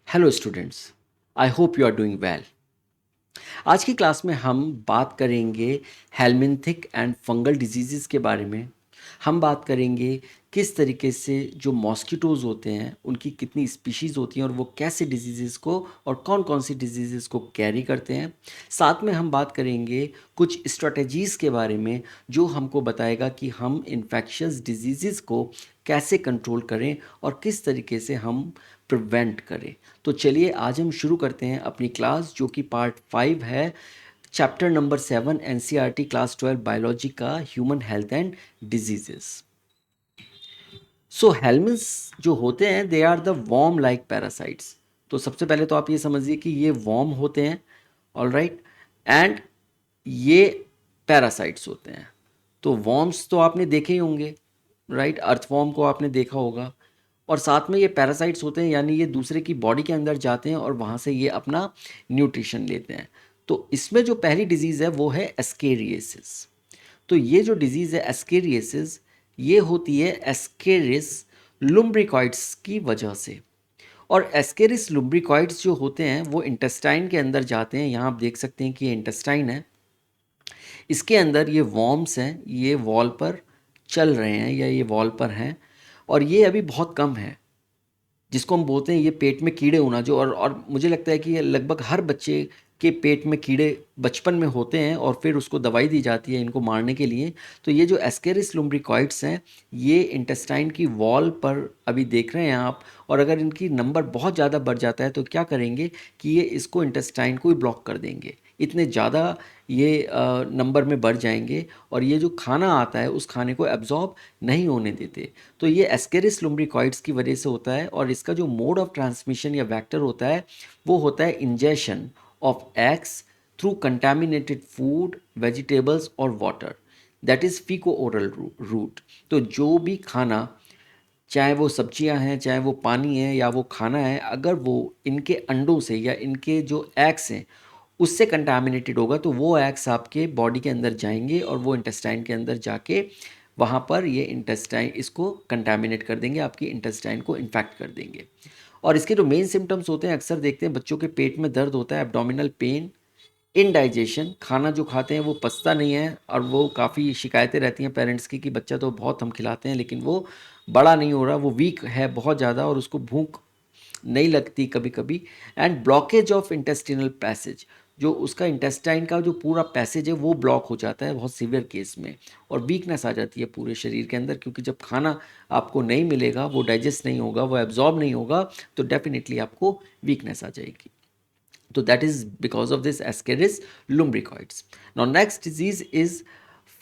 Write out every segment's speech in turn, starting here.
Hello students, I hope you are doing well. आज की class में हम बात करेंगे हेलमिंथिक एंड फंगल डिजीज़ के बारे में। हम बात करेंगे किस तरीके से जो मॉस्किटोज़ होते हैं उनकी कितनी स्पीशीज़ होती हैं और वो कैसे डिजीज़ को और कौन कौन सी डिजीज़ को कैरी करते हैं। साथ में हम बात करेंगे कुछ स्ट्रेटजीज़ के बारे में जो हमको बताएगा कि हम इन्फेक्शस डिजीज़ को कैसे कंट्रोल करें और किस तरीके से हम प्रिवेंट करें। तो चलिए आज हम शुरू करते हैं अपनी क्लास जो कि पार्ट 5 है, chapter number 7 NCERT class 12 biology का human health and diseases. So helminths जो होते हैं they are the worm like parasites. तो सबसे पहले तो आप ये समझिए कि ये वॉर्म होते हैं, ऑल राइट, एंड ये पैरासाइट्स होते हैं। तो वॉर्म्स तो आपने देखे ही होंगे, राइट, अर्थवॉर्म को आपने देखा होगा। और साथ में ये पैरासाइट्स होते हैं, यानी ये दूसरे की बॉडी के अंदर जाते हैं और वहाँ से ये अपना न्यूट्रिशन लेते हैं। तो इसमें जो पहली डिजीज़ है वो है एस्केरियसिस। तो ये जो डिजीज़ है एस्केरियसिस, ये होती है एस्केरिस लुम्ब्रिकॉइड्स की वजह से। और एस्केरिस लुम्ब्रिकॉइड्स जो होते हैं वो इंटेस्टाइन के अंदर जाते हैं। यहाँ आप देख सकते हैं कि ये इंटेस्टाइन है, इसके अंदर ये वॉर्म्स हैं, ये वॉल पर चल रहे हैं या ये वॉल पर हैं, और ये अभी बहुत कम है, जिसको हम बोलते हैं ये पेट में कीड़े होना। जो और मुझे लगता है कि ये लगभग हर बच्चे के पेट में कीड़े बचपन में होते हैं और फिर उसको दवाई दी जाती है इनको मारने के लिए। तो ये जो एस्केरिस लुम्ब्रिकॉइड्स हैं ये इंटेस्टाइन की वॉल पर अभी देख रहे हैं आप, और अगर इनकी नंबर बहुत ज़्यादा बढ़ जाता है तो क्या करेंगे कि ये इसको इंटेस्टाइन को ही ब्लॉक कर देंगे। इतने ज़्यादा ये नंबर में बढ़ जाएंगे और ये जो खाना आता है उस खाने को एब्जॉर्ब नहीं होने देते। तो ये एस्केरिस लुम्ब्रिकॉइड्स की वजह से होता है, और इसका जो मोड ऑफ ट्रांसमिशन या वेक्टर होता है वो होता है ingestion of eggs through contaminated food, vegetables और water, that is faeco oral route. तो जो भी खाना, चाहे वो सब्जियां हैं, चाहे वो पानी है या वो खाना है, अगर वो इनके अंडों से या इनके जो एग्स हैं उससे कंटामिनेटेड होगा तो वो एग्स आपके बॉडी के अंदर जाएंगे और वो इंटेस्टाइन के अंदर जाके वहाँ पर ये इंटेस्टाइन इसको कंटामिनेट कर देंगे, आपकी इंटेस्टाइन को इन्फेक्ट कर देंगे। और इसके जो मेन सिम्टम्स होते हैं, अक्सर देखते हैं बच्चों के पेट में दर्द होता है, एब्डोमिनल पेन, इनडाइजेशन, खाना जो खाते हैं वो पचता नहीं है, और वो काफ़ी शिकायतें रहती हैं पेरेंट्स की कि बच्चा तो बहुत हम खिलाते हैं लेकिन वो बड़ा नहीं हो रहा, वो वीक है बहुत ज़्यादा और उसको भूख नहीं लगती कभी कभी। And blockage of intestinal passage, जो उसका इंटेस्टाइन का जो पूरा पैसेज है वो ब्लॉक हो जाता है बहुत सीवियर केस में, और वीकनेस आ जाती है पूरे शरीर के अंदर, क्योंकि जब खाना आपको नहीं मिलेगा, वो डाइजेस्ट नहीं होगा, वो एब्जॉर्ब नहीं होगा, तो डेफिनेटली आपको वीकनेस आ जाएगी। तो that is because of this ascaris lumbricoids. Now next disease is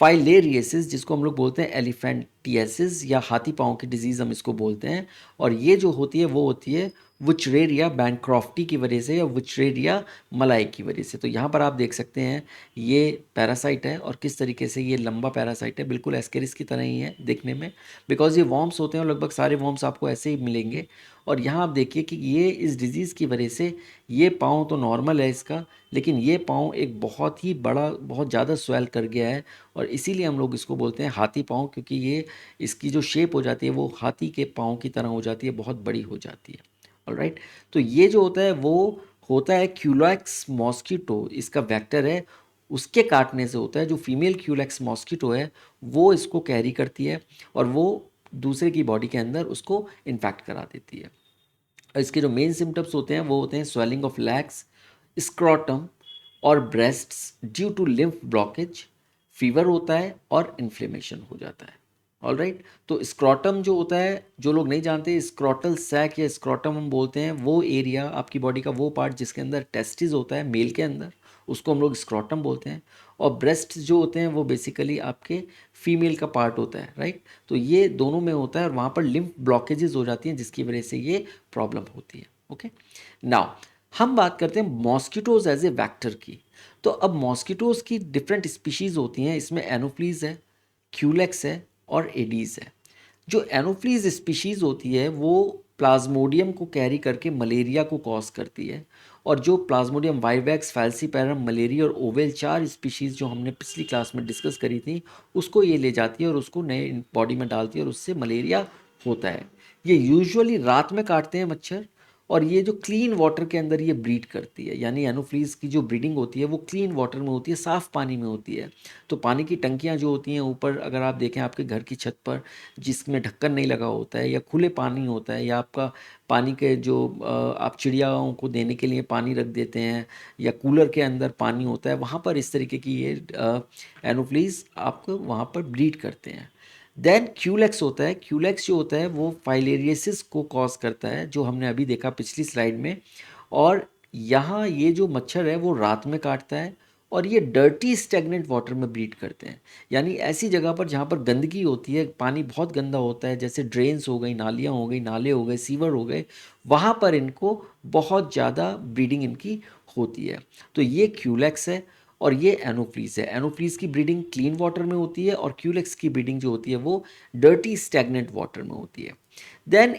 filariasis, जिसको हम लोग बोलते हैं एलिफेंटियासिस या हाथी पाँव की डिजीज़ हम इसको बोलते हैं। और ये जो होती है वो होती है वुचरेरिया बैनक्रॉफ्टी की वजह से या वुचरेरिया मलाई की वजह से। तो यहाँ पर आप देख सकते हैं ये पैरासाइट है और किस तरीके से ये लंबा पैरासाइट है, बिल्कुल एस्केरिस की तरह ही है दिखने में, बिकॉज ये वॉर्म्स होते हैं और लगभग सारे वॉर्म्स आपको ऐसे ही मिलेंगे। और यहाँ आप देखिए कि ये इस डिज़ीज़ की वजह से ये पाँव तो नॉर्मल है इसका, लेकिन ये पाँव एक बहुत ही बड़ा, बहुत ज़्यादा स्वेल कर गया है, और इसीलिए हम लोग इसको बोलते हैं हाथी पाँव, क्योंकि ये इसकी जो शेप हो जाती है वो हाथी के पाँव की तरह हो जाती है, बहुत बड़ी हो जाती है। ऑलराइट, तो ये जो होता है वो होता है क्यूलैक्स मॉस्किटो, इसका वेक्टर है, उसके काटने से होता है। जो फीमेल क्यूलैक्स मॉस्किटो है वो इसको कैरी करती है और वो दूसरे की बॉडी के अंदर उसको इन्फेक्ट करा देती है। इसके जो मेन सिम्टम्स होते हैं वो होते हैं स्वेलिंग ऑफ लैग्स, स्क्रॉटम और breasts due to lymph blockage, fever होता है और इन्फ्लेमेशन हो जाता है। ऑल राइट, तो स्क्रॉटम जो होता है, जो लोग नहीं जानते, स्क्रॉटल सैक या स्क्रॉटम हम बोलते हैं वो एरिया आपकी बॉडी का, वो पार्ट जिसके अंदर टेस्टिस होता है मेल के अंदर, उसको हम लोग स्क्रॉटम बोलते हैं। और ब्रेस्ट जो होते हैं वो बेसिकली आपके फीमेल का पार्ट होता है, राइट। तो ये दोनों में होता है और वहाँ पर लिम्फ ब्लॉकेजेस हो जाती हैं जिसकी वजह से ये प्रॉब्लम होती है। ओके, नाउ हम बात करते हैं मॉस्किटोज एज ए वैक्टर की। तो अब मॉस्किटोज की डिफरेंट स्पीशीज़ होती हैं, इसमें एनोफ्लीज है, क्यूलेक्स है और एडीज है। जो एनोफ्लीज स्पीशीज़ होती है वो प्लाज्मोडियम को कैरी करके मलेरिया को कॉज करती है, और जो प्लाज्मोडियम वाइवैक्स, फैल्सीपैरम, मलेरिया और ओवेल, चार स्पीशीज़ जो हमने पिछली क्लास में डिस्कस करी थी, उसको ये ले जाती है और उसको नए बॉडी में डालती है और उससे मलेरिया होता है। ये यूजुअली रात में काटते हैं मच्छर, और ये जो क्लीन वाटर के अंदर ये ब्रीड करती है, यानी एनोफ्लीज की जो ब्रीडिंग होती है वो क्लीन वाटर में होती है, साफ़ पानी में होती है। तो पानी की टंकियाँ जो होती हैं ऊपर, अगर आप देखें आपके घर की छत पर, जिसमें ढक्कन नहीं लगा होता है या खुले पानी होता है, या आपका पानी के जो आप चिड़ियाओं को देने के लिए पानी रख देते हैं, या कूलर के अंदर पानी होता है, वहाँ पर इस तरीके की ये एनोफ्लीज आपको वहाँ पर ब्रीड करते हैं। देन क्यूलेक्स होता है। क्यूलेक्स जो होता है वो फाइलेरियसिस को कॉज करता है, जो हमने अभी देखा पिछली स्लाइड में। और यहाँ ये जो मच्छर है वो रात में काटता है, और ये डर्टी स्टेगनेंट वाटर में ब्रीड करते हैं, यानी ऐसी जगह पर जहाँ पर गंदगी होती है, पानी बहुत गंदा होता है, जैसे ड्रेन्स हो गई, नालियाँ हो गई, नाले हो गए, सीवर हो गए, वहाँ पर इनको बहुत ज़्यादा ब्रीडिंग इनकी होती है। तो ये क्यूलेक्स है और ये एनोफ्लीज है। एनोफ्लीज की ब्रीडिंग क्लीन वाटर में होती है और क्यूलेक्स की ब्रीडिंग जो होती है वो डर्टी स्टैग्नेंट वाटर में होती है। देन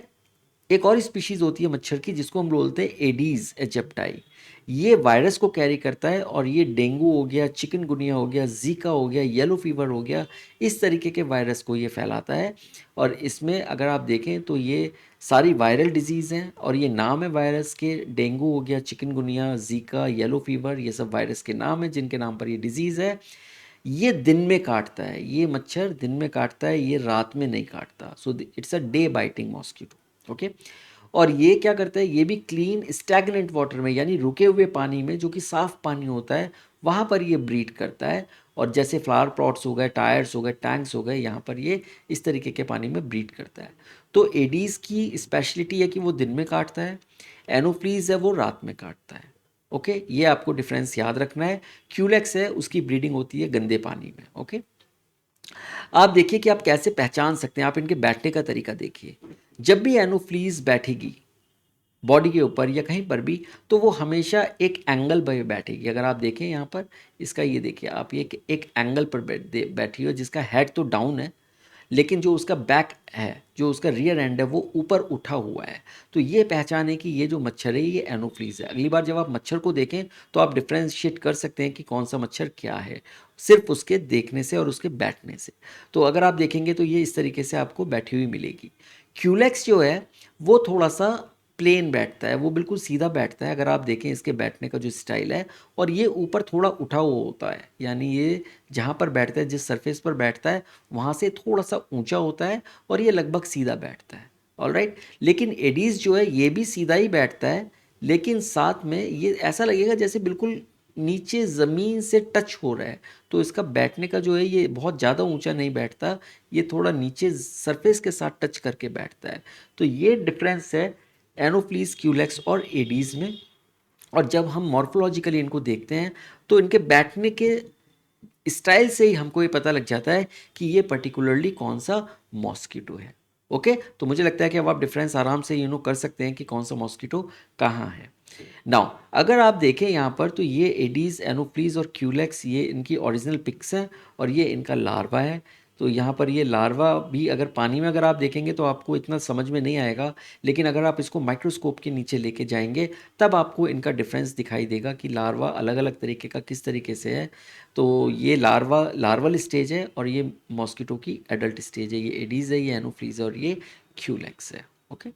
एक और स्पीशीज़ होती है मच्छर की जिसको हम बोलते हैं एडीज एजिप्टाई। ये वायरस को कैरी करता है और ये डेंगू हो गया, चिकनगुनिया हो गया, जीका हो गया, येलो फीवर हो गया, इस तरीके के वायरस को ये फैलाता है। और इसमें अगर आप देखें तो ये सारी वायरल डिजीज़ हैं, और ये नाम है वायरस के, डेंगू हो गया, चिकनगुनिया, जीका, येलो फीवर, ये सब वायरस के नाम हैं जिनके नाम पर ये डिजीज़ है। ये दिन में काटता है, ये मच्छर दिन में काटता है, ये रात में नहीं काटता। So it's a day biting mosquito. Okay. और ये क्या करता है, ये भी क्लीन स्टैग्नेंट वाटर में, यानी रुके हुए पानी में, जो कि साफ पानी होता है, वहाँ पर ये ब्रीड करता है। और जैसे फ्लावर पॉट्स हो गए, टायर्स हो गए, टैंक्स हो गए, यहाँ पर ये इस तरीके के पानी में ब्रीड करता है। तो एडीज़ की स्पेशलिटी है कि वो दिन में काटता है, एनोफ्लीज है वो रात में काटता है। ओके, ये आपको डिफरेंस याद रखना है। क्यूलेक्स है उसकी ब्रीडिंग होती है गंदे पानी में। ओके। आप देखिए कि आप कैसे पहचान सकते हैं, आप इनके बैठने का तरीका देखिए। जब भी एनोफ्लीज बैठेगी बॉडी के ऊपर या कहीं पर भी, तो वो हमेशा एक एंगल पर बैठेगी। अगर आप देखें यहाँ पर इसका, ये देखिए आप, ये एक एंगल पर बैठी हो, जिसका हेड तो डाउन है, लेकिन जो उसका बैक है, जो उसका रियर एंड है, वो ऊपर उठा हुआ है। तो ये पहचान है कि ये जो मच्छर है ये एनोफ्लीज है। अगली बार जब आप मच्छर को देखें तो आप डिफ्रेंशिएट कर सकते हैं कि कौन सा मच्छर क्या है, सिर्फ उसके देखने से और उसके बैठने से। तो अगर आप देखेंगे तो ये इस तरीके से आपको बैठी हुई मिलेगी। क्यूलेक्स जो है वो थोड़ा सा प्लेन बैठता है, वो बिल्कुल सीधा बैठता है। अगर आप देखें इसके बैठने का जो स्टाइल है, और ये ऊपर थोड़ा उठा हुआ होता है, यानी ये जहाँ पर बैठता है, जिस सरफेस पर बैठता है, वहाँ से थोड़ा सा ऊंचा होता है, और ये लगभग सीधा बैठता है। ऑलराइट। लेकिन एडीज जो है ये भी सीधा ही बैठता है, लेकिन साथ में ये ऐसा लगेगा जैसे बिल्कुल नीचे ज़मीन से टच हो रहा है। तो इसका बैठने का जो है ये बहुत ज़्यादा ऊंचा नहीं बैठता, ये थोड़ा नीचे सरफेस के साथ टच करके बैठता है। तो ये डिफरेंस है एनोफ्लीज, क्यूलेक्स और एडीज़ में। और जब हम मॉर्फोलॉजिकली इनको देखते हैं तो इनके बैठने के स्टाइल से ही हमको ये पता लग जाता है कि ये पर्टिकुलरली कौन सा मॉस्किटो है। ओके, तो मुझे लगता है कि अब आप डिफरेंस आराम से कर सकते हैं कि कौन सा मॉस्किटो कहाँ है। नाउ अगर आप देखें यहाँ पर, तो ये एडीज, एनोफ्लीज और क्यूलेक्स, ये इनकी ओरिजिनल पिक्स हैं, और ये इनका लार्वा है। तो यहाँ पर ये लार्वा भी अगर पानी में अगर आप देखेंगे तो आपको इतना समझ में नहीं आएगा, लेकिन अगर आप इसको माइक्रोस्कोप के नीचे लेके जाएंगे तब आपको इनका डिफरेंस दिखाई देगा कि लार्वा अलग अलग तरीके का किस तरीके से है। तो ये लार्वा लार्वल स्टेज है, और ये मॉस्किटो की एडल्ट स्टेज है। ये एडीज है, ये एनोफ्लीज और ये क्यूलेक्स है। ओके।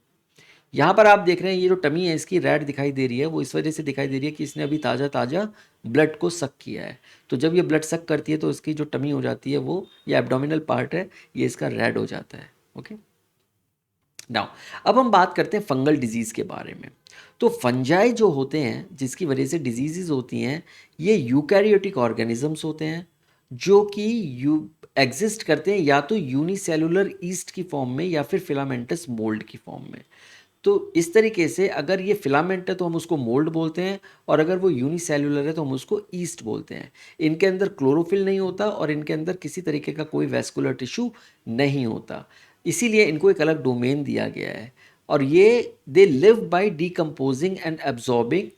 यहाँ पर आप देख रहे हैं ये जो टमी है इसकी रेड दिखाई दे रही है, वो इस वजह से दिखाई दे रही है कि इसने अभी ताज़ा ताज़ा ब्लड को सक किया है। तो जब ये ब्लड सक करती है तो इसकी जो टमी हो जाती है, वो ये एब्डोमिनल पार्ट है, ये इसका रेड हो जाता है। ओके। नाउ अब हम बात करते हैं फंगल डिजीज़ के बारे में। तो फंजाई जो होते हैं जिसकी वजह से डिजीज़ होती हैं, ये यूकैरियोटिक ऑर्गेनिजम्स होते हैं, जो कि यू एग्जिस्ट करते हैं या तो यूनिसेलुलर ईस्ट की फॉर्म में या फिर फिलामेंटस मोल्ड की फॉर्म में। तो इस तरीके से अगर ये फिलामेंट है तो हम उसको मोल्ड बोलते हैं, और अगर वो यूनिसेल्युलर है तो हम उसको ईस्ट बोलते हैं। इनके अंदर क्लोरोफिल नहीं होता, और इनके अंदर किसी तरीके का कोई वैस्कुलर टिश्यू नहीं होता, इसीलिए इनको एक अलग डोमेन दिया गया है। और ये they live by decomposing and absorbing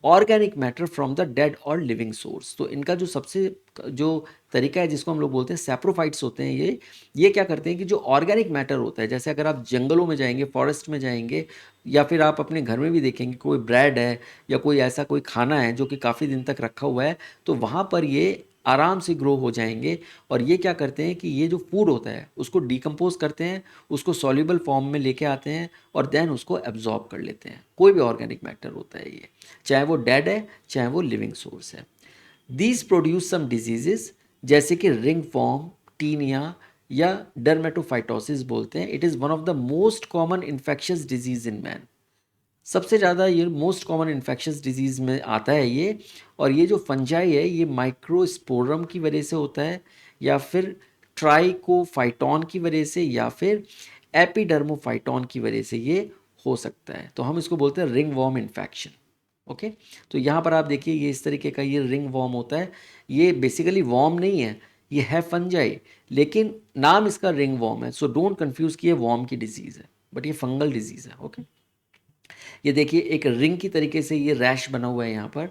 organic matter from the dead और लिविंग सोर्स। तो इनका जो सबसे जो तरीका है जिसको हम लोग बोलते हैं सैप्रोफाइट्स होते हैं, ये क्या करते हैं कि जो ऑर्गेनिक मैटर होता है, जैसे अगर आप जंगलों में जाएंगे, फॉरेस्ट में जाएंगे, या फिर आप अपने घर में भी देखेंगे कोई ब्रेड है या कोई ऐसा कोई खाना है जो कि काफ़ी दिन तक रखा हुआ है, तो वहाँ पर ये आराम से ग्रो हो जाएंगे। और ये क्या करते हैं कि ये जो फूड होता है उसको डिकम्पोज करते हैं, उसको सॉल्युबल फॉर्म में लेके आते हैं और देन उसको एब्जॉर्ब कर लेते हैं। कोई भी ऑर्गेनिक मैटर होता है ये, चाहे वो डेड है चाहे वो लिविंग सोर्स है। दीज प्रोड्यूस सम डिजीजेस जैसे कि रिंग फॉर्म, टीनिया या डर्मेटोफाइटोसिस बोलते हैं। It is one of the most common infectious disease in man. सबसे ज़्यादा ये मोस्ट कॉमन इन्फेक्शस डिजीज़ में आता है ये। और ये जो फंजाई है ये माइक्रोस्पोरम की वजह से होता है, या फिर ट्राइकोफाइटॉन की वजह से, या फिर एपिडर्मोफाइटॉन की वजह से ये हो सकता है। तो हम इसको बोलते हैं रिंग वॉर्म इन्फेक्शन। ओके, तो यहाँ पर आप देखिए ये इस तरीके का ये रिंग वॉर्म होता है। ये बेसिकली वॉर्म नहीं है, ये है फंजाई, लेकिन नाम इसका रिंग वॉर्म है। सो डोंट कंफ्यूज कि ये वॉर्म की डिजीज़ है, बट ये फंगल डिजीज़ है। ओके, ये देखिए एक रिंग की तरीके से ये रैश बना हुआ है यहाँ पर।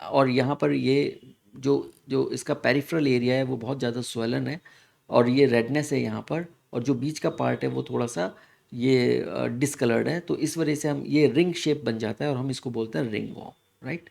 और यहाँ पर ये जो जो इसका पेरिफेरल एरिया है वो बहुत ज़्यादा स्वेलन है, और ये रेडनेस है यहाँ पर। और जो बीच का पार्ट है वो थोड़ा सा ये डिसकलर्ड है, तो इस वजह से हम ये रिंग शेप बन जाता है और हम इसको बोलते हैं ringworm, right.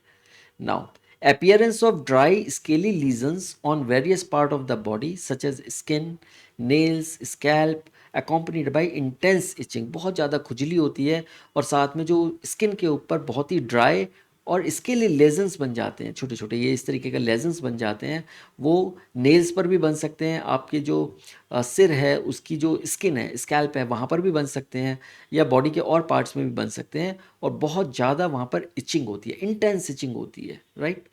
Now, appearance of dry scaly lesions on various part of the body such as skin, nails, scalp accompanied by intense itching। बहुत ज़्यादा खुजली होती है और साथ में जो स्किन के ऊपर बहुत ही ड्राई और इसके लिए लेजन्स बन जाते हैं, छोटे छोटे ये इस तरीके का लेजन्स बन जाते हैं। वो नेल्स पर भी बन सकते हैं, आपके जो सिर है उसकी जो स्किन है, स्कैल्प है, वहाँ पर भी बन सकते हैं, या बॉडी के और पार्ट्स में भी बन सकते हैं। और बहुत ज़्यादा वहाँ पर इचिंग होती है, इंटेंस इचिंग होती है, right.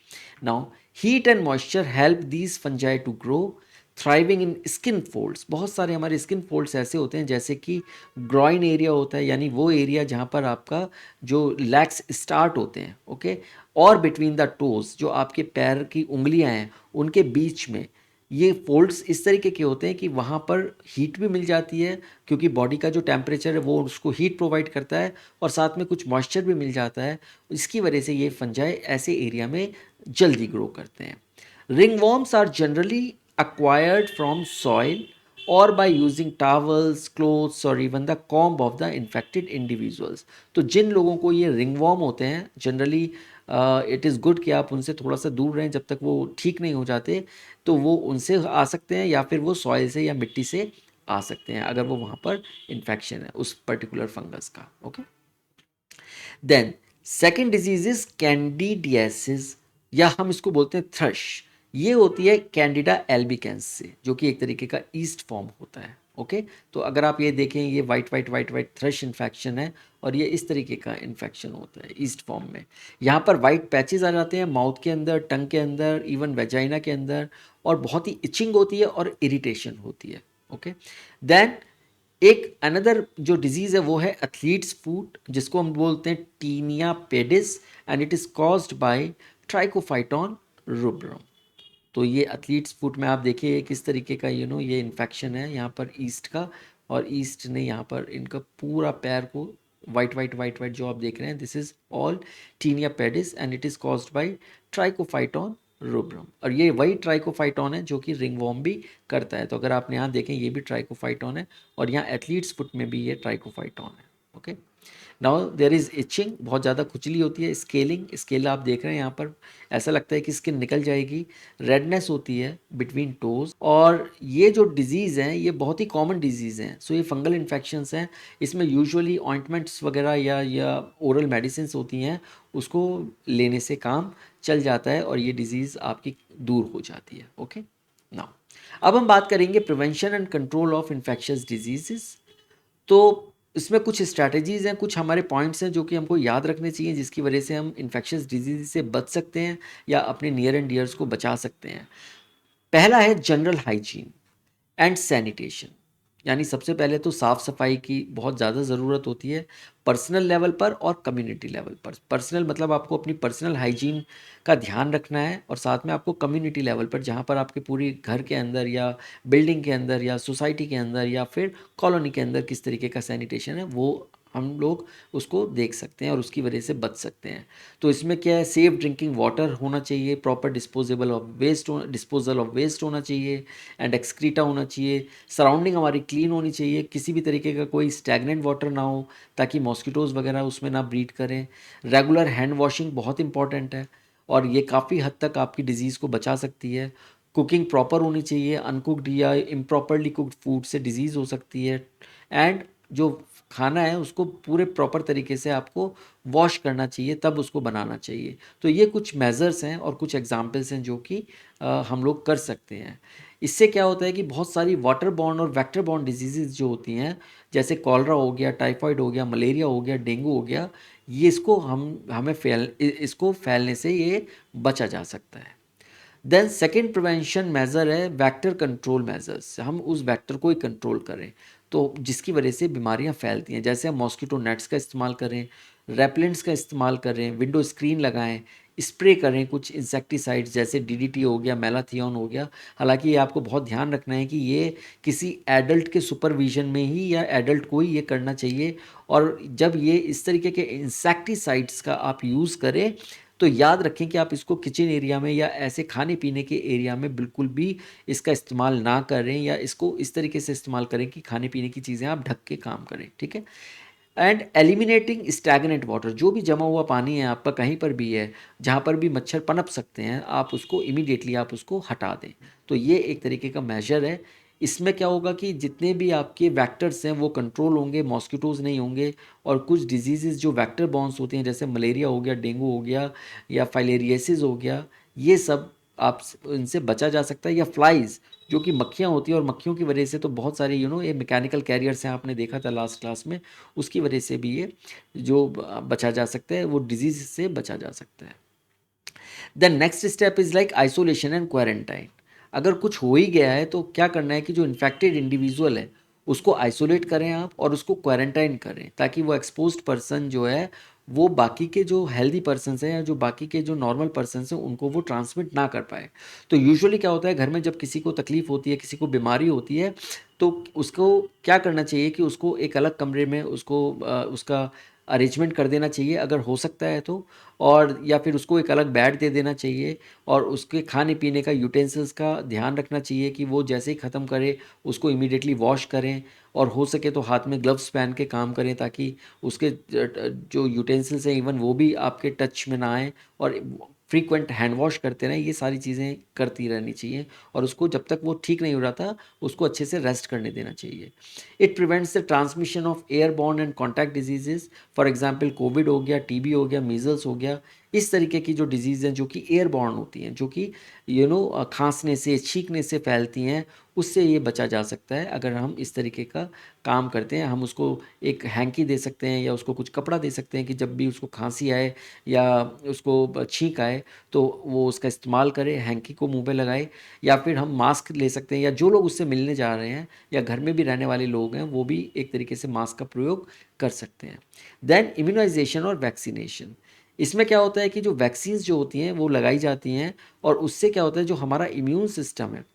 Now heat and moisture help these fungi to grow thriving in skin folds. बहुत सारे हमारे स्किन फोल्ड्स ऐसे होते हैं जैसे कि ग्रॉइन एरिया होता है, यानी वो एरिया जहाँ पर आपका जो लैग्स स्टार्ट होते हैं, ओके, और बिटवीन द टोज, जो आपके पैर की उंगलियाँ हैं उनके बीच में ये फोल्ड्स इस तरीके के होते हैं कि वहाँ पर हीट भी मिल जाती है, क्योंकि बॉडी का जो टेम्परेचर है वो उसको हीट प्रोवाइड करता है, और साथ में कुछ मॉइस्चर भी मिल जाता है। इसकी वजह से ये फंजाई ऐसे एरिया में जल्दी ग्रो करते हैं। Ringworms are generally acquired from soil or by using towels, clothes or even the comb of the infected individuals। तो जिन लोगों को ये रिंगवॉर्म होते हैं जनरली इट इज़ गुड कि आप उनसे थोड़ा सा दूर रहें जब तक वो ठीक नहीं हो जाते। तो वो उनसे आ सकते हैं या फिर वो सॉइल से या मिट्टी से आ सकते हैं अगर वो वहाँ पर इन्फेक्शन है उस पर्टिकुलर फंगस का। Okay, then second disease is candidiasis, या हम इसको बोलते हैं थ्रश। ये होती है कैंडिडा एल्बिकेंस से, जो कि एक तरीके का ईस्ट फॉर्म होता है। ओके, तो अगर आप ये देखें ये white white white white thrust infection है, और ये इस तरीके का इन्फेक्शन होता है ईस्ट फॉर्म में। यहाँ पर वाइट पैचेस आ जाते हैं माउथ के अंदर, टंग के अंदर, इवन वेजाइना के अंदर, और बहुत ही इचिंग होती है और इरिटेशन होती है। ओके, देन एक अनदर जो डिजीज़ है वो है एथलीट्स फूट, जिसको हम बोलते हैं tinea pedis, and it is caused by Trichophyton rubrum. तो ये एथलीट्स फुट में आप देखिए किस तरीके का ये इन्फेक्शन है यहाँ पर ईस्ट का, और ईस्ट ने यहाँ पर इनका पूरा पैर को वाइट वाइट वाइट वाइट जो आप देख रहे हैं, this is all tinea pedis and it is caused by Trichophyton rubrum. और ये वही ट्राइकोफाइटॉन है जो कि रिंगवॉर्म भी करता है। तो अगर आप यहाँ देखें ये भी ट्राइकोफाइटॉन है, और यहाँ एथलीट्स फुट में भी ये ट्राइकोफाइटॉन है। Okay, now there is itching, बहुत ज़्यादा खुजली होती है। स्केलिंग, स्केल आप देख रहे हैं यहाँ पर, ऐसा लगता है कि स्किन निकल जाएगी। रेडनेस होती है बिटवीन टोज। और ये जो डिजीज़ हैं ये बहुत ही कॉमन डिजीज़ हैं। सो ये फंगल इन्फेक्शंस हैं, इसमें यूजुअली ऑइंटमेंट्स वगैरह या ओरल मेडिसिन होती हैं, उसको लेने से काम चल जाता है और ये डिज़ीज़ आपकी दूर हो जाती है। ओके, नाउ अब हम बात करेंगे prevention and control of infectious disease. तो इसमें कुछ स्ट्रैटेजीज़ हैं, कुछ हमारे पॉइंट्स हैं जो कि हमको याद रखने चाहिए, जिसकी वजह से हम इन्फेक्शियस डिजीज़ से बच सकते हैं या अपने नियर एंड डियर्स को बचा सकते हैं। पहला है जनरल हाइजीन एंड सैनिटेशन, यानी सबसे पहले तो साफ़ सफाई की बहुत ज़्यादा ज़रूरत होती है, पर्सनल लेवल पर और कम्युनिटी लेवल पर। पर्सनल मतलब आपको अपनी पर्सनल हाइजीन का ध्यान रखना है, और साथ में आपको कम्युनिटी लेवल पर जहाँ पर आपके पूरी घर के अंदर या बिल्डिंग के अंदर या सोसाइटी के अंदर या फिर कॉलोनी के अंदर किस तरीके का सैनिटेशन है वो हम लोग उसको देख सकते हैं और उसकी वजह से बच सकते हैं। तो इसमें क्या है, सेफ ड्रिंकिंग वाटर होना चाहिए, प्रॉपर डिस्पोजल ऑफ वेस्ट होना चाहिए, एंड एक्सक्रीटा होना चाहिए। सराउंडिंग हमारी क्लीन होनी चाहिए, किसी भी तरीके का कोई स्टैगनेंट वाटर ना हो ताकि मॉस्किटोज़ वगैरह उसमें ना ब्रीड करें। रेगुलर हैंड वॉशिंग बहुत इंपॉर्टेंट है, और ये काफ़ी हद तक आपकी डिज़ीज़ को बचा सकती है। कुकिंग प्रॉपर होनी चाहिए, अनकुक्ड या इम्प्रॉपरली कुक्ड फूड से डिजीज़ हो सकती है। एंड जो खाना है उसको पूरे प्रॉपर तरीके से आपको वॉश करना चाहिए, तब उसको बनाना चाहिए। तो ये कुछ मेजर्स हैं और कुछ एग्जांपल्स हैं जो कि हम लोग कर सकते हैं। इससे क्या होता है कि बहुत सारी वाटर बॉर्न और वेक्टर बॉर्न डिजीज़ जो होती हैं, जैसे कॉलरा हो गया, टाइफाइड हो गया, मलेरिया हो गया, डेंगू हो गया, ये इसको हमें इसको फैलने से ये बचा जा सकता है। देन सेकेंड प्रिवेंशन मेज़र है वेक्टर कंट्रोल मेजर्स। हम उस वेक्टर को ही कंट्रोल करें तो जिसकी वजह से बीमारियां फैलती हैं। जैसे हम मॉस्किटो नेट्स का इस्तेमाल करें, रेपलेंट्स का इस्तेमाल करें, विंडो स्क्रीन लगाएं, स्प्रे करें कुछ इंसेक्टिसाइड्स जैसे डीडीटी हो गया, मेलाथियन हो गया। हालांकि ये आपको बहुत ध्यान रखना है कि ये किसी एडल्ट के सुपरविजन में ही या एडल्ट को ही ये करना चाहिए। और जब ये इस तरीके के इंसेक्टिसाइड्स का आप यूज़ करें तो याद रखें कि आप इसको किचन एरिया में या ऐसे खाने पीने के एरिया में बिल्कुल भी इसका इस्तेमाल ना करें, या इसको इस तरीके से इस्तेमाल करें कि खाने पीने की चीज़ें आप ढक के काम करें, ठीक है। एंड एलिमिनेटिंग स्टैगनेंट वाटर, जो भी जमा हुआ पानी है आपका कहीं पर भी है, जहाँ पर भी मच्छर पनप सकते हैं, आप उसको इमीडिएटली आप उसको हटा दें। तो ये एक तरीके का मेजर है। इसमें क्या होगा कि जितने भी आपके वेक्टर्स हैं वो कंट्रोल होंगे, मॉस्किटोज़ नहीं होंगे। और कुछ डिजीज़ जो वेक्टर बॉर्न्स होते हैं जैसे मलेरिया हो गया, डेंगू हो गया या फाइलेरियासिस हो गया, ये सब आप इनसे बचा जा सकता है। या फ्लाइज़ जो कि मक्खियाँ होती हैं, और मक्खियों की वजह से तो बहुत सारी ये मैकेनिकल कैरियर्स हैं, आपने देखा था लास्ट क्लास में, उसकी वजह से भी ये जो बचा जा सकता है वो डिजीज़ से बचा जा सकता है। The next step is like isolation and quarantine. अगर कुछ हो ही गया है तो क्या करना है कि जो इन्फेक्टेड इंडिविजुअल है उसको आइसोलेट करें आप, और उसको क्वारंटाइन करें ताकि वो एक्सपोज्ड पर्सन जो है वो बाकी के जो हेल्दी पर्सनस हैं या जो बाकी के जो नॉर्मल पर्सनस हैं उनको वो ट्रांसमिट ना कर पाए। तो यूजुअली क्या होता है, घर में जब किसी को तकलीफ़ होती है, किसी को बीमारी होती है, तो उसको क्या करना चाहिए कि उसको एक अलग कमरे में उसको उसका अरेंजमेंट कर देना चाहिए अगर हो सकता है तो। और या फिर उसको एक अलग बेड दे देना चाहिए, और उसके खाने पीने का यूटेंसिल्स का ध्यान रखना चाहिए कि वो जैसे ही ख़त्म करे उसको इमीडिएटली वॉश करें, और हो सके तो हाथ में ग्लव्स पहन के काम करें ताकि उसके जो यूटेंसिल्स हैं इवन वो भी आपके टच में ना आए। और फ्रीक्वेंट हैंड वॉश करते रहें, ये सारी चीज़ें करती रहनी चाहिए। और उसको जब तक वो ठीक नहीं हो रहा था उसको अच्छे से रेस्ट करने देना चाहिए। It prevents the transmission of airborne and contact diseases. For example Covid हो गया, टीबी हो गया, मीजल्स हो गया, इस तरीके की जो डिजीज़ हैं जो कि एयरबॉर्न होती हैं, जो कि खांसने से, छींकने से फैलती हैं, उससे ये बचा जा सकता है अगर हम इस तरीके का काम करते हैं। हम उसको एक हैंकी दे सकते हैं या उसको कुछ कपड़ा दे सकते हैं कि जब भी उसको खांसी आए या उसको छींक आए तो वो उसका इस्तेमाल करे, हैंकी को मुंह पे लगाए। या फिर हम मास्क ले सकते हैं, या जो लोग उससे मिलने जा रहे हैं या घर में भी रहने वाले लोग हैं वो भी एक तरीके से मास्क का प्रयोग कर सकते हैं। देन इम्यूनाइजेशन और वैक्सीनेशन। इसमें क्या होता है कि जो वैक्सीन्स जो होती हैं वो लगाई जाती हैं, और उससे क्या होता है जो हमारा इम्यून सिस्टम है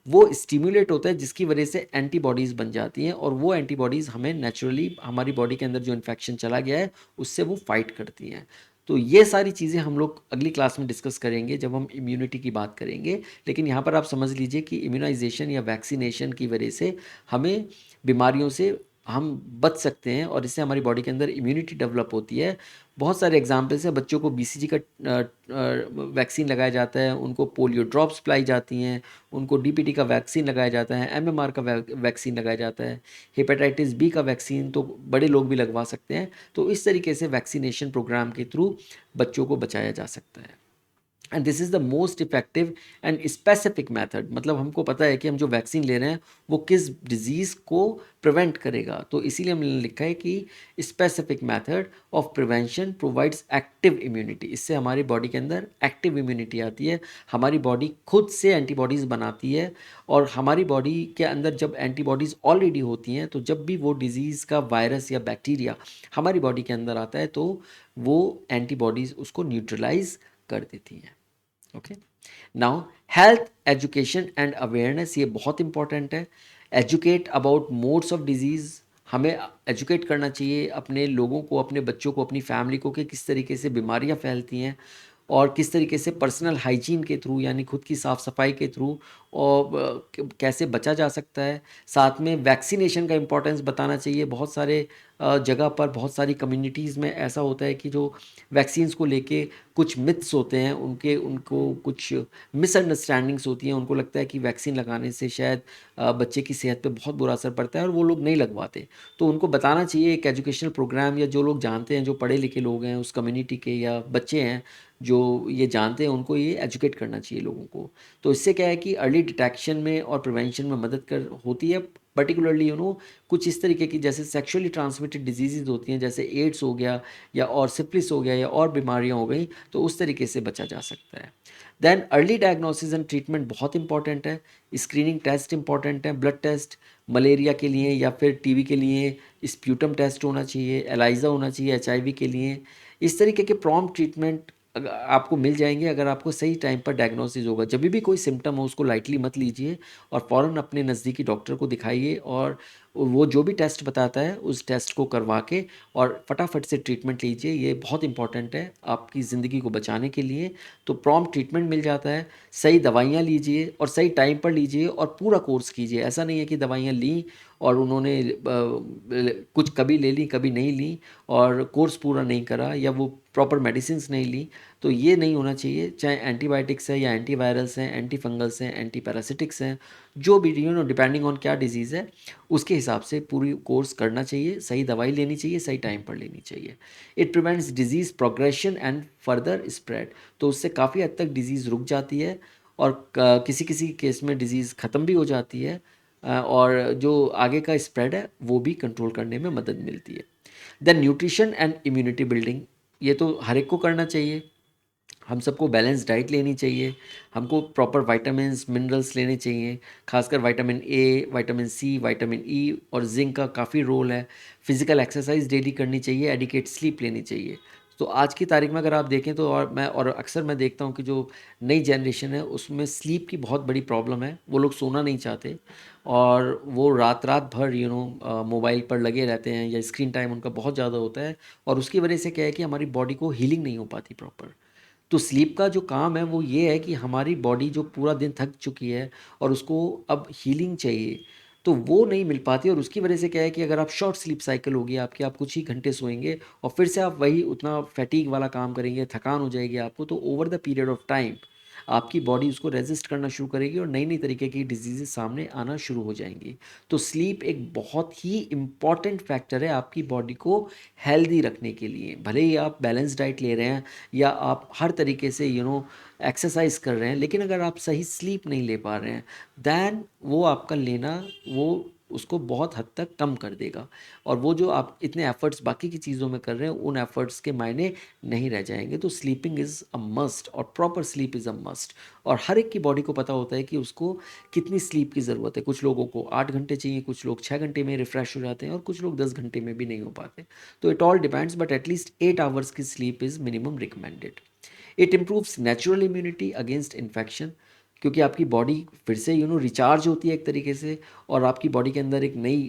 वो स्टिमुलेट होता है, जिसकी वजह से एंटीबॉडीज़ बन जाती हैं, और वो एंटीबॉडीज़ हमें नेचुरली हमारी बॉडी के अंदर जो इन्फेक्शन चला गया है उससे वो फाइट करती हैं। तो ये सारी चीज़ें हम लोग अगली क्लास में डिस्कस करेंगे जब हम इम्यूनिटी की बात करेंगे। लेकिन यहाँ पर आप समझ लीजिए कि इम्यूनाइजेशन या वैक्सीनेशन की वजह से हमें बीमारियों से हम बच सकते हैं, और इससे हमारी बॉडी के अंदर इम्यूनिटी डेवलप होती है। बहुत सारे एग्जाम्पल्स हैं, बच्चों को बीसीजी का वैक्सीन लगाया जाता है, उनको पोलियो ड्रॉप्स पिलाई जाती हैं, उनको डीपीटी का वैक्सीन लगाया जाता है, एमएमआर का वैक्सीन लगाया जाता है, हेपेटाइटिस बी का वैक्सीन तो बड़े लोग भी लगवा सकते हैं। तो इस तरीके से वैक्सीनेशन प्रोग्राम के थ्रू बच्चों को बचाया जा सकता है। And this is the most effective and specific method. मतलब हमको पता है कि हम जो वैक्सीन ले रहे हैं वो किस डिजीज़ को प्रिवेंट करेगा, तो इसीलिए हमने लिखा है कि specific method of prevention provides active immunity. इससे हमारी बॉडी के अंदर एक्टिव इम्यूनिटी आती है, हमारी बॉडी खुद से एंटीबॉडीज़ बनाती है। और हमारी बॉडी के अंदर जब एंटीबॉडीज़ ऑलरेडी होती हैं तो जब भी वो डिज़ीज़ का वायरस या बैक्टीरिया हमारी बॉडी के अंदर आता है तो वो एंटीबॉडीज़ उसको न्यूट्रलाइज कर देती हैं। Okay, now health education and awareness, ये बहुत इंपॉर्टेंट है। Educate about modes of disease, हमें एजुकेट करना चाहिए अपने लोगों को, अपने बच्चों को, अपनी फैमिली को कि किस तरीके से बीमारियां फैलती हैं और किस तरीके से पर्सनल हाइजीन के थ्रू यानी खुद की साफ़ सफाई के थ्रू और कैसे बचा जा सकता है। साथ में वैक्सीनेशन का इम्पोर्टेंस बताना चाहिए। बहुत सारे जगह पर बहुत सारी कम्युनिटीज़ में ऐसा होता है कि जो वैक्सीन्स को लेके कुछ मिथ्स होते हैं, उनको कुछ मिसअंडरस्टैंडिंग्स होती हैं। उनको लगता है कि वैक्सीन लगाने से शायद बच्चे की सेहत पे बहुत बुरा असर पड़ता है और वो लोग नहीं लगवाते। तो उनको बताना चाहिए एक एजुकेशनल प्रोग्राम, या जो लोग जानते हैं, जो पढ़े लिखे लोग हैं उस कम्युनिटी के या बच्चे हैं जो ये जानते हैं, उनको ये एजुकेट करना चाहिए लोगों को। तो इससे क्या है कि अर्ली डिटेक्शन में और प्रिवेंशन में मदद कर होती है। पर्टिकुलरली कुछ इस तरीके की जैसे सेक्सुअली ट्रांसमिटेड डिजीज़ होती हैं, जैसे एड्स हो गया या और सिफिलिस हो गया या और बीमारियां हो गई, तो उस तरीके से बचा जा सकता है। Then early diagnosis and treatment बहुत इंपॉर्टेंट है। स्क्रीनिंग टेस्ट इंपॉर्टेंट है, ब्लड टेस्ट मलेरिया के लिए या फिर टीबी के लिए स्प्यूटम टेस्ट होना चाहिए, एलाइजा होना चाहिए एचआईवी के लिए। इस तरीके के प्रॉम्प्ट ट्रीटमेंट आपको मिल जाएंगे अगर आपको सही टाइम पर डायग्नोसिस होगा। जब भी कोई सिम्टम हो उसको लाइटली मत लीजिए और फ़ौरन अपने नज़दीकी डॉक्टर को दिखाइए, और वो जो भी टेस्ट बताता है उस टेस्ट को करवा के और फटाफट से ट्रीटमेंट लीजिए। ये बहुत इंपॉर्टेंट है आपकी ज़िंदगी को बचाने के लिए। तो प्रॉम्प्ट ट्रीटमेंट मिल जाता है, सही दवाइयाँ लीजिए और सही टाइम पर लीजिए और पूरा कोर्स कीजिए। ऐसा नहीं है कि दवाइयाँ लीं और उन्होंने कुछ कभी ले ली कभी नहीं ली और कोर्स पूरा नहीं करा, या वो प्रॉपर मेडिसिन्स नहीं ली। तो ये नहीं होना चाहिए। चाहे एंटीबायोटिक्स है या एंटीवायरल्स हैं, एंटी फंगल्स हैं, एंटी पैरासिटिक्स हैं, जो भी डिपेंडिंग ऑन क्या डिजीज़ है उसके हिसाब से पूरी कोर्स करना चाहिए। सही दवाई लेनी चाहिए, सही टाइम पर लेनी चाहिए। It prevents disease progression and further spread. तो उससे काफ़ी हद तक डिजीज़ रुक जाती है और किसी किसी केस में डिजीज़ ख़त्म भी हो जाती है, और जो आगे का स्प्रेड है वो भी कंट्रोल करने में मदद मिलती है। Then nutrition and immunity building, ये तो हर एक को करना चाहिए। हम सबको बैलेंस डाइट लेनी चाहिए, हमको प्रॉपर विटामिन्स मिनरल्स लेने चाहिए, खासकर vitamin A, vitamin C, vitamin E और जिंक का काफ़ी रोल है। फिजिकल एक्सरसाइज डेली करनी चाहिए, एडिकेट स्लीप लेनी चाहिए। तो आज की तारीख में अगर आप देखें तो, और अक्सर मैं देखता हूँ कि जो नई जनरेशन है उसमें स्लीप की बहुत बड़ी प्रॉब्लम है। वो लोग सोना नहीं चाहते और वो रात रात भर मोबाइल पर लगे रहते हैं या स्क्रीन टाइम उनका बहुत ज़्यादा होता है, और उसकी वजह से क्या है कि हमारी बॉडी को हीलिंग नहीं हो पाती प्रॉपर। तो स्लीप का जो काम है वो ये है कि हमारी बॉडी जो पूरा दिन थक चुकी है और उसको अब हीलिंग चाहिए, तो वो नहीं मिल पाती। और उसकी वजह से क्या है कि अगर आप शॉर्ट स्लीप साइकिल होगी आपकी, आप कुछ ही घंटे सोएंगे और फिर से आप वही उतना फैटीग वाला काम करेंगे, थकान हो जाएगी आपको, तो over the period of time आपकी बॉडी उसको रेजिस्ट करना शुरू करेगी और नई नई तरीके की डिजीजेस सामने आना शुरू हो जाएंगी। तो स्लीप एक बहुत ही इम्पॉर्टेंट फैक्टर है आपकी बॉडी को हेल्दी रखने के लिए। भले ही आप बैलेंस डाइट ले रहे हैं या आप हर तरीके से एक्सरसाइज कर रहे हैं, लेकिन अगर आप सही स्लीप नहीं ले पा रहे हैं, दैन वो आपका लेना वो उसको बहुत हद तक कम कर देगा, और वो जो आप इतने एफर्ट्स बाकी की चीज़ों में कर रहे हैं उन एफर्ट्स के मायने नहीं रह जाएंगे। तो स्लीपिंग इज़ अ मस्ट और proper sleep is a must. और हर एक की बॉडी को पता होता है कि उसको कितनी स्लीप की ज़रूरत है। कुछ लोगों को 8 घंटे चाहिए, कुछ लोग 6 घंटे में रिफ़्रेश हो जाते हैं और कुछ लोग 10 घंटे में भी नहीं हो पाते। तो it all depends, but at least 8 hours की sleep is minimum recommended. It improves natural immunity against infection, क्योंकि आपकी बॉडी फिर से रिचार्ज होती है एक तरीके से, और आपकी बॉडी के अंदर एक नई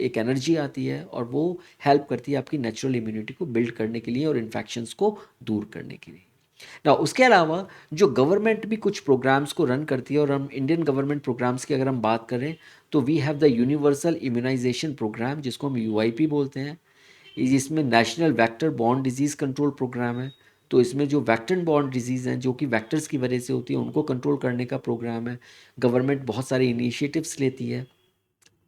एक एनर्जी आती है और वो हेल्प करती है आपकी नेचुरल इम्यूनिटी को बिल्ड करने के लिए और इन्फेक्शंस को दूर करने के लिए। ना उसके अलावा जो गवर्नमेंट भी कुछ प्रोग्राम्स को रन करती है, और हम इंडियन गवर्नमेंट प्रोग्राम्स की अगर हम बात करें तो we have the universal immunization program, जिसको हम यूआईपी बोलते हैं। इसमें national vector borne disease control program है। तो इसमें जो वेक्टर बॉर्न डिजीज़ हैं जो कि वेक्टर्स की वजह से होती है उनको कंट्रोल करने का प्रोग्राम है। गवर्नमेंट बहुत सारे इनिशिएटिव्स लेती है।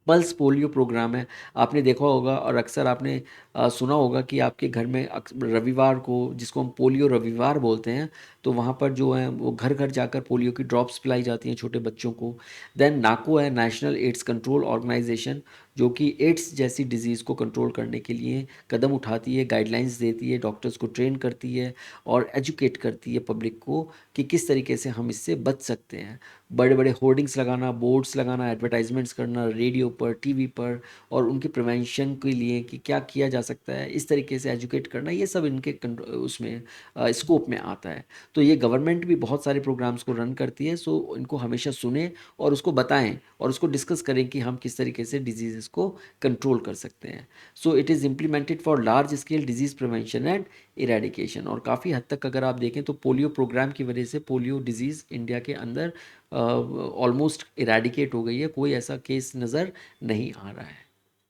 पल्स पोलियो प्रोग्राम है, आपने देखा होगा और अक्सर आपने सुना होगा कि आपके घर में रविवार को, जिसको हम पोलियो रविवार बोलते हैं, तो वहाँ पर जो है वो घर घर जाकर पोलियो की ड्रॉप्स पिलाई जाती हैं छोटे बच्चों को। देन नाको है, नेशनल एड्स कंट्रोल ऑर्गेनाइजेशन, जो कि एड्स जैसी डिजीज़ को कंट्रोल करने के लिए कदम उठाती है, गाइडलाइंस देती है, डॉक्टर्स को ट्रेन करती है और एजुकेट करती है पब्लिक को कि किस तरीके से हम इससे बच सकते हैं। बड़े बड़े होर्डिंग्स लगाना, बोर्ड्स लगाना, एडवर्टाइजमेंट्स करना रेडियो पर, टीवी पर, और उनके प्रिवेंशन के लिए कि क्या किया जा सकता है, इस तरीके से एजुकेट करना, ये सब इनके उसमें स्कोप में आता है। तो ये गवर्नमेंट भी बहुत सारे प्रोग्राम्स को रन करती है। सो इनको हमेशा सुने और उसको बताएं और उसको डिस्कस करें कि हम किस तरीके से डिजीज़ को कंट्रोल कर सकते हैं। So it is implemented for large scale disease prevention and eradication. और काफ़ी हद तक अगर आप देखें तो पोलियो प्रोग्राम की वजह से पोलियो डिजीज़ इंडिया के अंदर ऑलमोस्ट इरेडिकेट हो गई है, कोई ऐसा केस नज़र नहीं आ रहा है।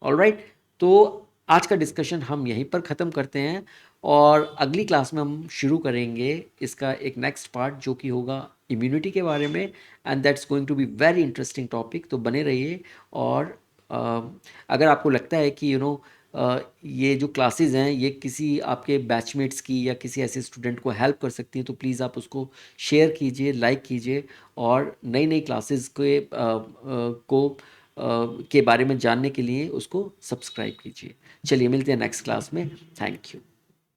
ऑलराइट, तो आज का डिस्कशन हम यहीं पर ख़त्म करते हैं और अगली क्लास में हम शुरू करेंगे इसका एक नेक्स्ट पार्ट जो कि होगा इम्यूनिटी के बारे में, and that's going to be very interesting topic. तो बने रहिए। और अगर आपको लगता है कि ये जो क्लासेस हैं ये किसी आपके बैचमेट्स की या किसी ऐसे स्टूडेंट को हेल्प कर सकती हैं, तो प्लीज़ आप उसको शेयर कीजिए, लाइक कीजिए, और नई नई क्लासेस के बारे में जानने के लिए उसको सब्सक्राइब कीजिए। चलिए मिलते हैं नेक्स्ट क्लास में। Thank you.